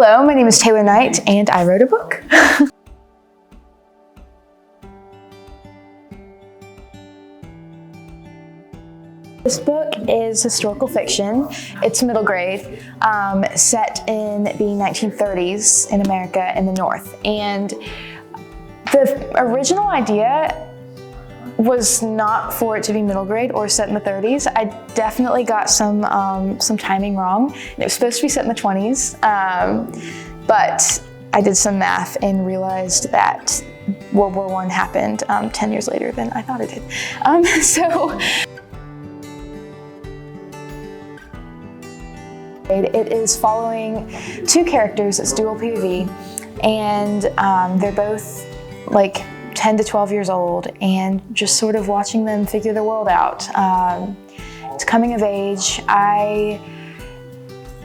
Hello, my name is Taylor Knight, and I wrote a book. This book is historical fiction. It's middle grade, set in the 1930s in America in the North. And the original idea was not for it to be middle grade or set in the 30s. I definitely got some timing wrong. It was supposed to be set in the 20s, but I did some math and realized that World War I happened 10 years later than I thought it did. It is following two characters. It's dual POV, and they're both like 10 to 12 years old, and just sort of watching them figure the world out. It's coming of age.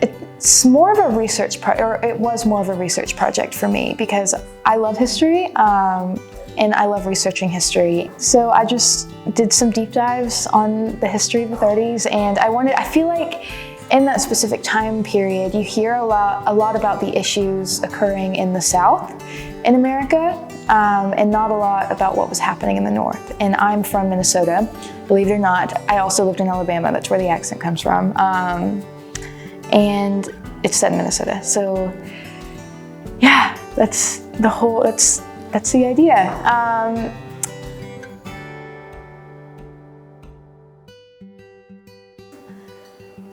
It's more of a research it was more of a research project for me because I love history and I love researching history. So I just did some deep dives on the history of the 30s, and I feel like in that specific time period, you hear a lot about the issues occurring in the South in America, and not a lot about what was happening in the North. And I'm from Minnesota, believe it or not. I also lived in Alabama, that's where the accent comes from. And it's set in Minnesota. So yeah, that's the idea.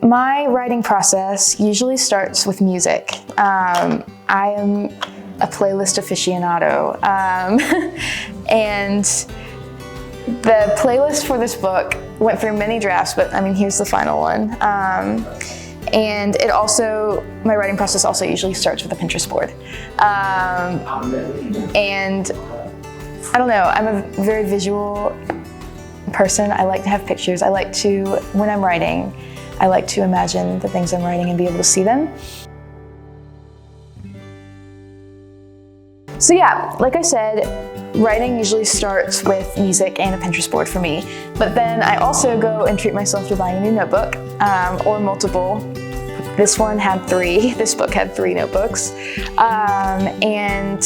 My writing process usually starts with music. I am a playlist aficionado, and the playlist for this book went through many drafts, but I mean, here's the final one. And my writing process also usually starts with a Pinterest board. And I don't know, I'm a very visual person. I like to have pictures. When I'm writing, I like to imagine the things I'm writing and be able to see them. So yeah, like I said, writing usually starts with music and a Pinterest board for me. But then I also go and treat myself to buying a new notebook, or multiple. This one had 3. This book had 3 notebooks. And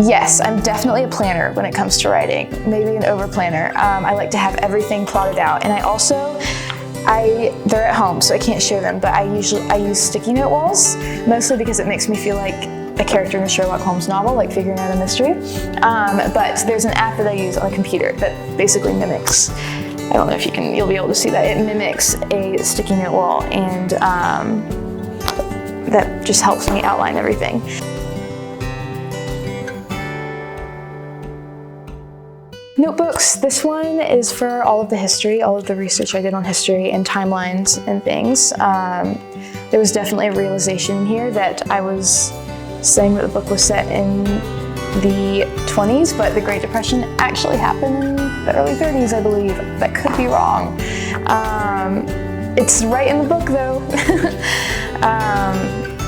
yes, I'm definitely a planner when it comes to writing, maybe an over planner. I like to have everything plotted out. And they're at home, so I can't show them, but I use sticky note walls, mostly because it makes me feel like a character in a Sherlock Holmes novel, like figuring out a mystery. But there's an app that I use on a computer that basically mimics, I don't know if you'll be able to see that, it mimics a sticky note wall, and that just helps me outline everything. Notebooks, this one is for all of the history, all of the research I did on history and timelines and things. There was definitely a realization here that I was saying that the book was set in the 20s, but the Great Depression actually happened in the early 30s, I believe. That could be wrong. It's right in the book though.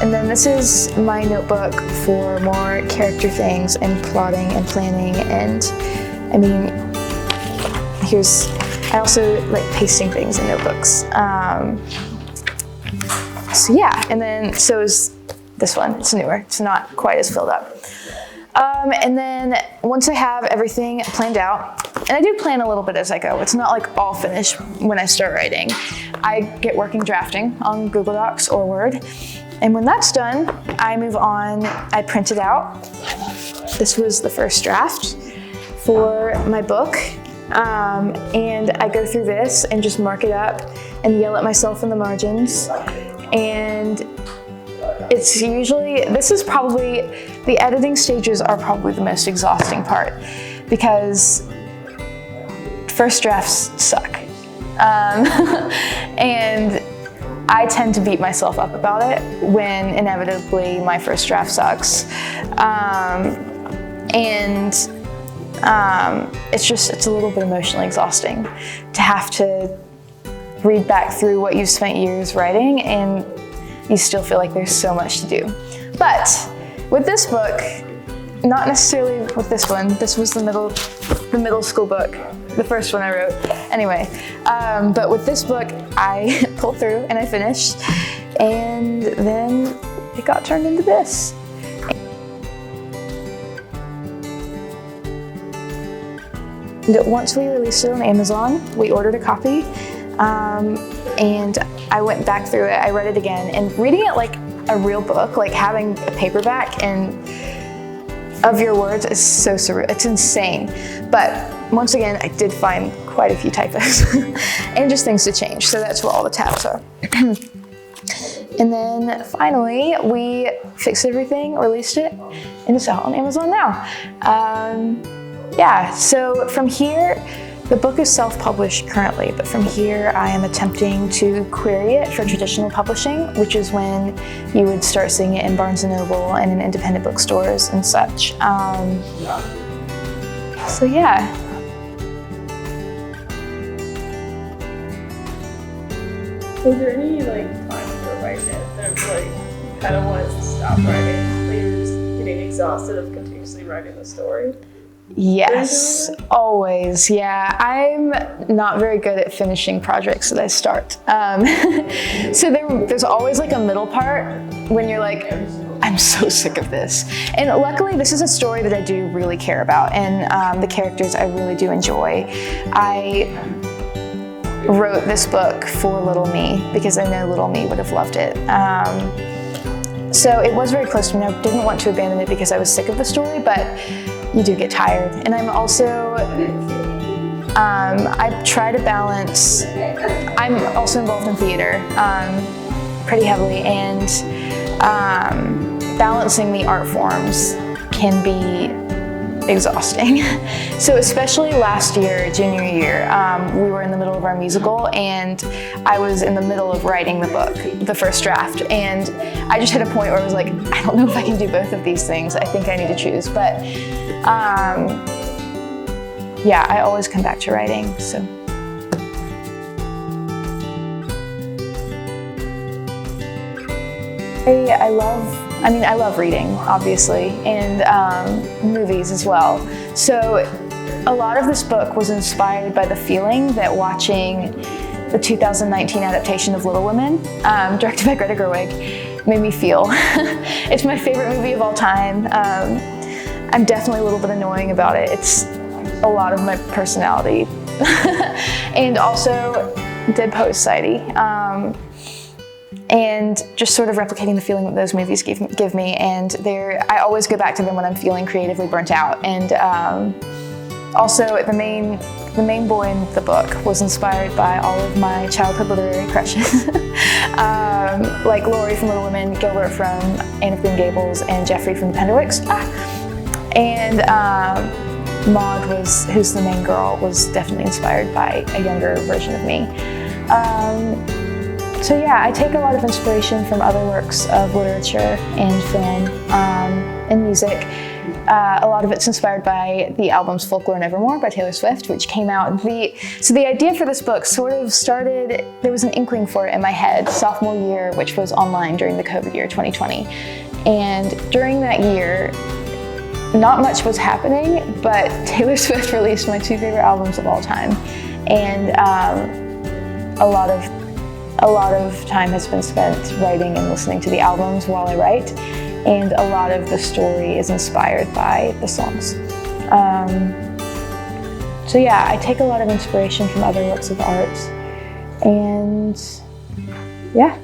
And then this is my notebook for more character things and plotting and planning, and I mean, I also like pasting things in notebooks. So yeah, and then so is this one. It's newer. It's not quite as filled up. And then once I have everything planned out, and I do plan a little bit as I go. It's not like all finished when I start writing. I get working drafting on Google Docs or Word. And when that's done, I move on. I print it out. This was the first draft for my book, and I go through this and just mark it up and yell at myself in the margins. And the editing stages are probably the most exhausting part, because first drafts suck. And I tend to beat myself up about it when inevitably my first draft sucks. It's a little bit emotionally exhausting to have to read back through what you've spent years writing, and you still feel like there's so much to do. But with this book, not necessarily with this one, this was the middle school book, the first one I wrote. Anyway, but with this book, I pulled through and I finished, and then it got turned into this. And once we released it on Amazon, we ordered a copy, and I went back through it. I read it again, and reading it like a real book, like having a paperback and of your words is so surreal. It's insane. But once again, I did find quite a few typos and just things to change. So that's where all the tabs are. And then finally, we fixed everything, released it, and it's out on Amazon now. Yeah, so from here, the book is self-published currently, but from here I am attempting to query it for traditional publishing, which is when you would start seeing it in Barnes & Noble and in independent bookstores and such. So yeah. Was there any time you were writing it that you kind of wanted to stop writing, but you were just getting exhausted of continuously writing the story? Yes, always. Yeah, I'm not very good at finishing projects that I start. So there's always a middle part when you're like, I'm so sick of this. And luckily, this is a story that I do really care about, and the characters I really do enjoy. I wrote this book for little me because I know little me would have loved it. So it was very close to me. I didn't want to abandon it because I was sick of the story, but you do get tired. And I'm also, I try to balance, I'm also involved in theater pretty heavily, and balancing the art forms can be exhausting. So especially last year, junior year, we were in the middle of our musical, and I was in the middle of writing the book, the first draft, and I just hit a point where I was like, I don't know if I can do both of these things. I think I need to choose, but yeah, I always come back to writing, so. I love reading, obviously, and movies as well. So a lot of this book was inspired by the feeling that watching the 2019 adaptation of Little Women, directed by Greta Gerwig, made me feel. It's my favorite movie of all time. I'm definitely a little bit annoying about it. It's a lot of my personality. And also Dead Poets Society. And just sort of replicating the feeling that those movies give me. And I always go back to them when I'm feeling creatively burnt out. And also the main boy in the book was inspired by all of my childhood literary crushes. Like Laurie from Little Women, Gilbert from Anne of Green Gables, and Jeffrey from The Penderwicks. And Maud, who's the main girl, was definitely inspired by a younger version of me. So yeah, I take a lot of inspiration from other works of literature and film and music. A lot of it's inspired by the albums Folklore and Evermore by Taylor Swift, which came out. So the idea for this book sort of started, there was an inkling for it in my head sophomore year, which was online during the COVID year, 2020. And during that year, not much was happening, but Taylor Swift released my two favorite albums of all time. And a lot of time has been spent writing and listening to the albums while I write, and a lot of the story is inspired by the songs. So yeah, I take a lot of inspiration from other works of art, and yeah.